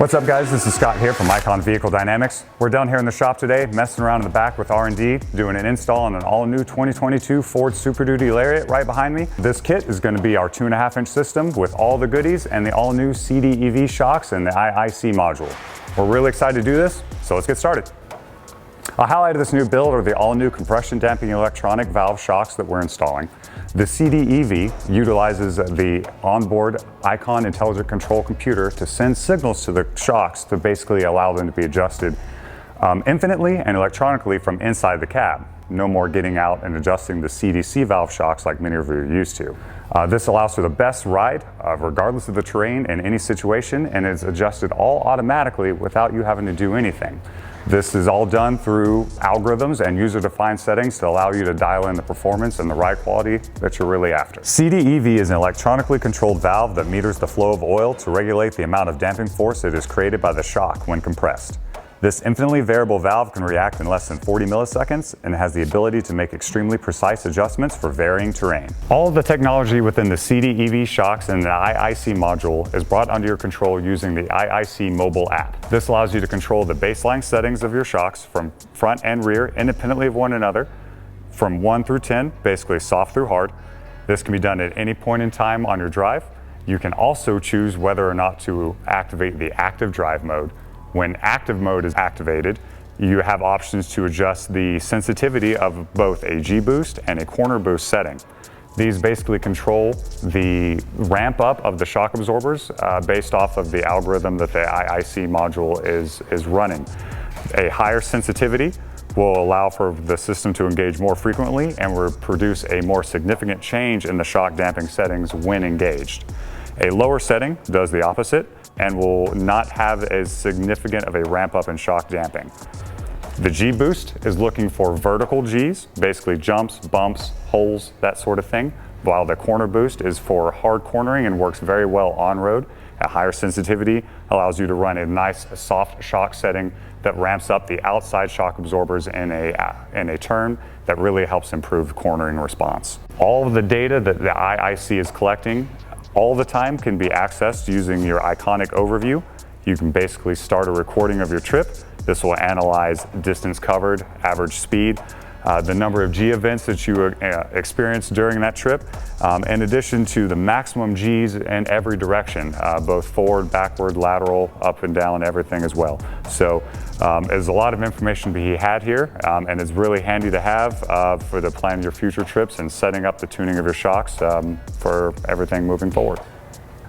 What's up guys, this is Scott here from Icon Vehicle Dynamics. We're down here in the shop today, messing around in the back with R&D, doing an install on an all-new 2022 Ford Superduty Lariat right behind me. This kit is going to be our 2.5-inch system with all the goodies and the all-new CDEV Shocks and the IIC module. We're really excited to do this, so let's get started. A highlight of this new build are the all-new compression damping electronic valve shocks that we're installing. The CDEV utilizes the onboard Icon intelligent control computer to send signals to the shocks to basically allow them to be adjusted infinitely and electronically from inside the cab. No more getting out and adjusting the CDC valve shocks like many of you are used to. This allows for the best ride regardless of the terrain in any situation, and is adjusted all automatically without you having to do anything. This is all done through algorithms and user-defined settings to allow you to dial in the performance and the ride quality that you're really after. CDEV is an electronically controlled valve that meters the flow of oil to regulate the amount of damping force that is created by the shock when compressed. This infinitely variable valve can react in less than 40 milliseconds and has the ability to make extremely precise adjustments for varying terrain. All of the technology within the CDEV Shocks and the IIC module is brought under your control using the IIC mobile app. This allows you to control the baseline settings of your shocks from front and rear independently of one another, from 1 through 10, basically soft through hard. This can be done at any point in time on your drive. You can also choose whether or not to activate the active drive mode. When active mode is activated, you have options to adjust the sensitivity of both a G-boost and a corner boost setting. These basically control the ramp up of the shock absorbers based off of the algorithm that the IIC module is running. A higher sensitivity will allow for the system to engage more frequently and will produce a more significant change in the shock damping settings when engaged. A lower setting does the opposite and will not have as significant of a ramp up in shock damping. The G-boost is looking for vertical Gs, basically jumps, bumps, holes, that sort of thing, while the corner boost is for hard cornering and works very well on-road. A higher sensitivity allows you to run a nice soft shock setting that ramps up the outside shock absorbers in a turn that really helps improve cornering response. All of the data that the IIC is collecting all the time can be accessed using your iconic overview. You can basically start a recording of your trip. This will analyze distance covered, average speed, the number of G events that you experienced during that trip, in addition to the maximum Gs in every direction, both forward, backward, lateral, up and down, everything as well. So there's a lot of information to be had here, and it's really handy to have for the plan your future trips and setting up the tuning of your shocks for everything moving forward.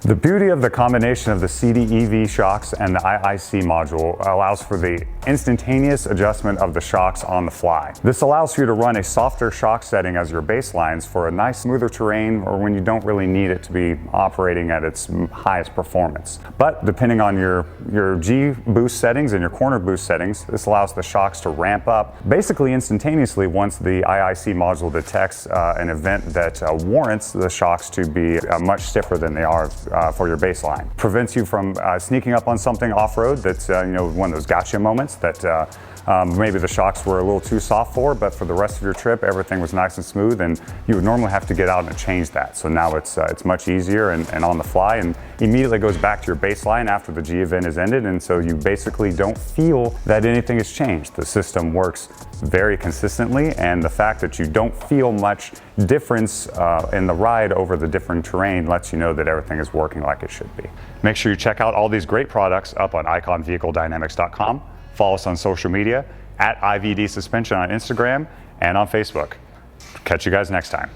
The beauty of the combination of the CDEV shocks and the IIC module allows for the instantaneous adjustment of the shocks on the fly. This allows you to run a softer shock setting as your baselines for a nice smoother terrain or when you don't really need it to be operating at its highest performance. But depending on your G boost settings and your corner boost settings, this allows the shocks to ramp up basically instantaneously once the IIC module detects an event that warrants the shocks to be much stiffer than they are for your baseline. Prevents you from sneaking up on something off-road that's one of those gotcha moments that maybe the shocks were a little too soft for, but for the rest of your trip everything was nice and smooth, and you would normally have to get out and change that. So now it's much easier and on the fly, and immediately goes back to your baseline after the G event is ended, and so you basically don't feel that anything has changed. The system works very consistently, and the fact that you don't feel much difference in the ride over the different terrain lets you know that everything is working like it should be. Make sure you check out all these great products up on iconvehicledynamics.com. Follow us on social media at IVD Suspension on Instagram and on Facebook. Catch you guys next time.